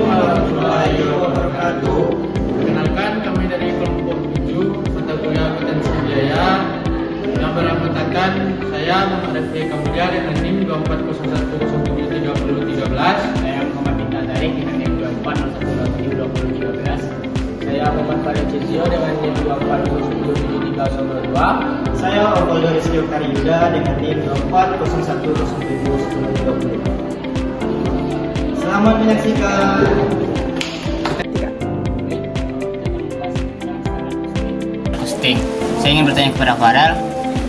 warahmatullahi wabarakatuh. Perkenalkan, kami dari kelompok 7 mata kuliah akuntansi biaya yang beranggotakan saya Muhammad Raffi Kamulia dengan NIM 2401073013. Saya Muhammad bin Tarik dengan NIM 2401072013. Saya Muhammad Farid Cizio dengan NIM 24077302. Saya Opoldo Rizky Yuda dengan NIM 2401071020. Selamat menyaksikan. Costing. Saya ingin bertanya kepada Farel,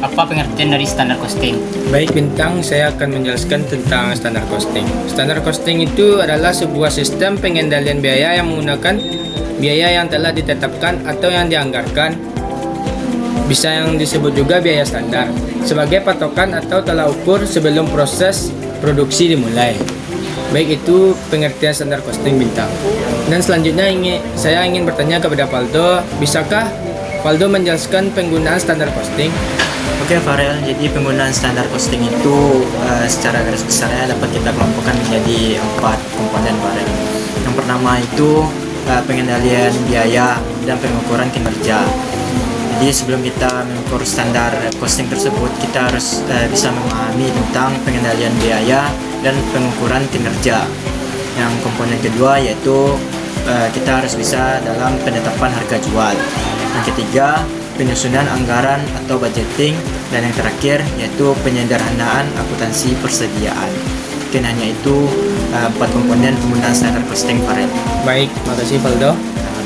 apa pengertian dari standar costing? Baik Bintang, saya akan menjelaskan tentang standar costing. Standar costing itu adalah sebuah sistem pengendalian biaya yang menggunakan biaya yang telah ditetapkan atau yang dianggarkan. Bisa yang disebut juga biaya standar sebagai patokan atau tolak ukur sebelum proses produksi dimulai. Baik, itu pengertian standar costing Bintang. Dan selanjutnya saya ingin bertanya kepada Faldo, bisakah Faldo menjelaskan penggunaan standar costing? Oke Farel, jadi penggunaan standar costing itu secara garis besarnya dapat kita kelompokkan menjadi 4 komponen Farel. Yang pertama itu pengendalian biaya dan pengukuran kinerja. Jadi sebelum kita mengukur standar costing tersebut, kita harus bisa memahami tentang pengendalian biaya dan pengukuran kinerja. Yang komponen kedua yaitu kita harus bisa dalam penetapan harga jual. Yang ketiga, penyusunan anggaran atau budgeting, dan yang terakhir yaitu penyederhanaan akuntansi persediaan. Mungkin hanya itu 4 komponen penggunaan standar costing Farel. Baik, makasih Faldo.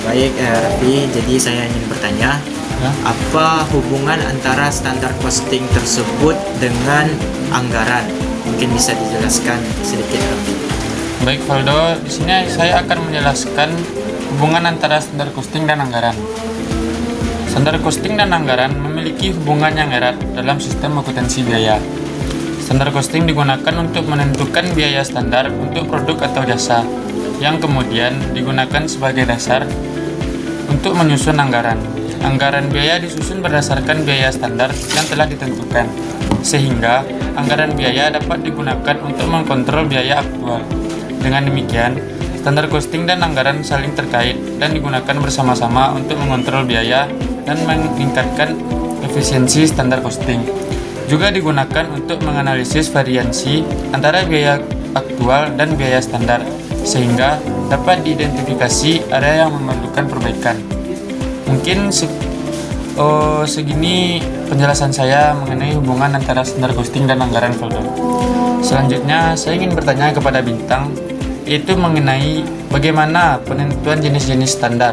Baik Raffi, jadi saya ingin bertanya, apa hubungan antara standar costing tersebut dengan anggaran? Mungkin bisa dijelaskan sedikit Raffi. Baik Valdo, di sini saya akan menjelaskan hubungan antara standar costing dan anggaran. Standar costing dan anggaran memiliki hubungan yang erat dalam sistem akuntansi biaya. Standar costing digunakan untuk menentukan biaya standar untuk produk atau jasa, yang kemudian digunakan sebagai dasar untuk menyusun anggaran. Anggaran biaya disusun berdasarkan biaya standar yang telah ditentukan, sehingga anggaran biaya dapat digunakan untuk mengkontrol biaya aktual. Dengan demikian, standar costing dan anggaran saling terkait dan digunakan bersama-sama untuk mengontrol biaya dan meningkatkan efisiensi standar costing. Juga digunakan untuk menganalisis variansi antara biaya aktual dan biaya standar, sehingga dapat diidentifikasi area yang memerlukan perbaikan. Mungkin segini penjelasan saya mengenai hubungan antara standar costing dan anggaran Valdo. Selanjutnya, saya ingin bertanya kepada Bintang, yaitu mengenai bagaimana penentuan jenis-jenis standar.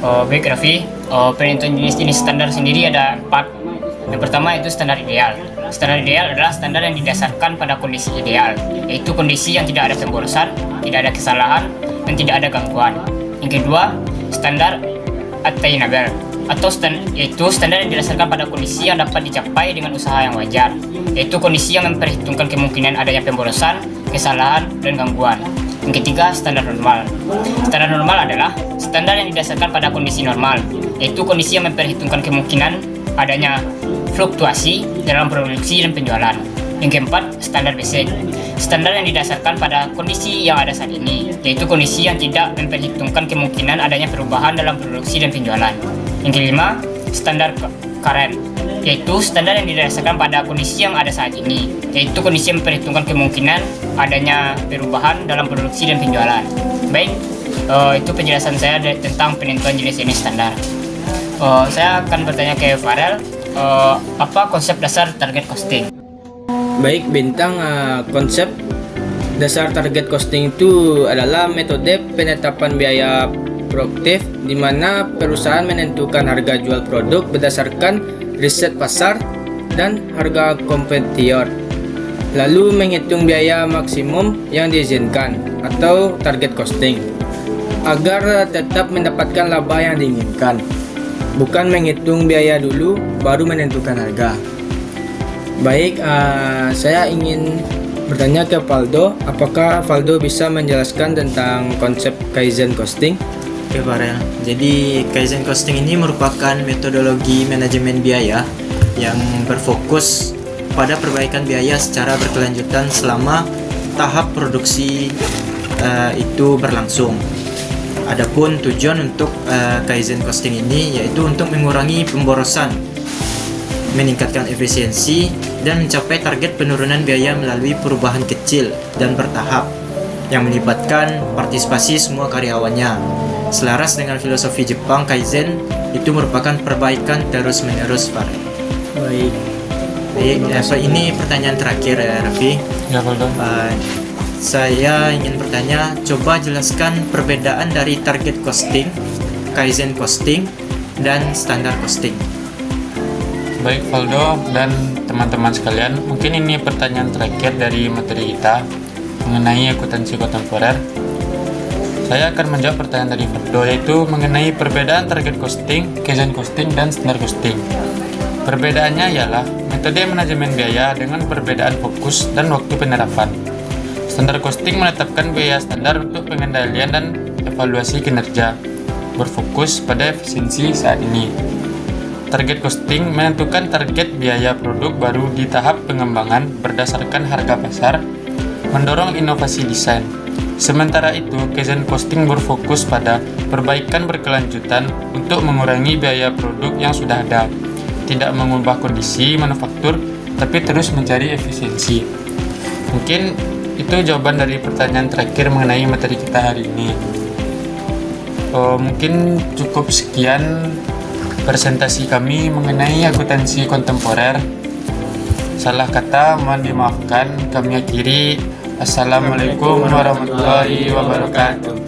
Baik Raffi, penentuan jenis-jenis standar sendiri ada 4. Yang pertama itu standar ideal. Standar ideal adalah standar yang didasarkan pada kondisi ideal, yaitu kondisi yang tidak ada pemborosan, tidak ada kesalahan, dan tidak ada gangguan. Yang kedua, standar attainable, yaitu standar yang didasarkan pada kondisi yang dapat dicapai dengan usaha yang wajar, yaitu kondisi yang memperhitungkan kemungkinan adanya pemborosan, kesalahan, dan gangguan. Yang ketiga, standar normal. Standar normal adalah standar yang didasarkan pada kondisi normal, yaitu kondisi yang memperhitungkan kemungkinan adanya fluktuasi dalam produksi dan penjualan. Yang keempat, standar basic. Standar yang didasarkan pada kondisi yang ada saat ini, yaitu kondisi yang tidak memperhitungkan kemungkinan adanya perubahan dalam produksi dan penjualan. Yang kelima, standar current, yaitu standar yang didasarkan pada kondisi yang ada saat ini, yaitu kondisi yang memperhitungkan kemungkinan adanya perubahan dalam produksi dan penjualan. Baik, itu penjelasan saya tentang penentuan jenis-jenis standar. Saya akan bertanya ke Farel, apa konsep dasar target costing? Baik Bintang, konsep dasar target costing itu adalah metode penetapan biaya produktif di mana perusahaan menentukan harga jual produk berdasarkan riset pasar dan harga kompetitor, lalu menghitung biaya maksimum yang diizinkan atau target costing agar tetap mendapatkan laba yang diinginkan, bukan menghitung biaya dulu baru menentukan harga. Baik, saya ingin bertanya ke Faldo, apakah Faldo bisa menjelaskan tentang konsep Kaizen costing? Oke Farel, jadi Kaizen costing ini merupakan metodologi manajemen biaya yang berfokus pada perbaikan biaya secara berkelanjutan selama tahap produksi itu berlangsung. Adapun tujuan untuk Kaizen costing ini yaitu untuk mengurangi pemborosan, meningkatkan efisiensi, dan mencapai target penurunan biaya melalui perubahan kecil dan bertahap yang melibatkan partisipasi semua karyawannya. Selaras dengan filosofi Jepang, Kaizen itu merupakan perbaikan terus-menerus, Pak. Baik. Ini pertanyaan terakhir ya, Raffi. Ya, Valdo. Saya ingin bertanya, coba jelaskan perbedaan dari target costing, Kaizen costing, dan standar costing. Baik Valdo dan teman-teman sekalian, mungkin ini pertanyaan terakhir dari materi kita mengenai akuntansi kontemporer. Saya akan menjawab pertanyaan dari Valdo, yaitu mengenai perbedaan target costing, Kaizen costing, dan standar costing. Perbedaannya ialah metode manajemen biaya dengan perbedaan fokus dan waktu penerapan. Standar costing menetapkan biaya standar untuk pengendalian dan evaluasi kinerja, berfokus pada efisiensi saat ini. Target costing menentukan target biaya produk baru di tahap pengembangan berdasarkan harga pasar, mendorong inovasi desain. Sementara itu, Kaizen costing berfokus pada perbaikan berkelanjutan untuk mengurangi biaya produk yang sudah ada, tidak mengubah kondisi manufaktur, tapi terus mencari efisiensi. Mungkin itu jawaban dari pertanyaan terakhir mengenai materi kita hari ini. Mungkin cukup sekian presentasi kami mengenai akuntansi kontemporer. Salah kata mohon dimaafkan. Kami akhiri. Assalamualaikum warahmatullahi wabarakatuh.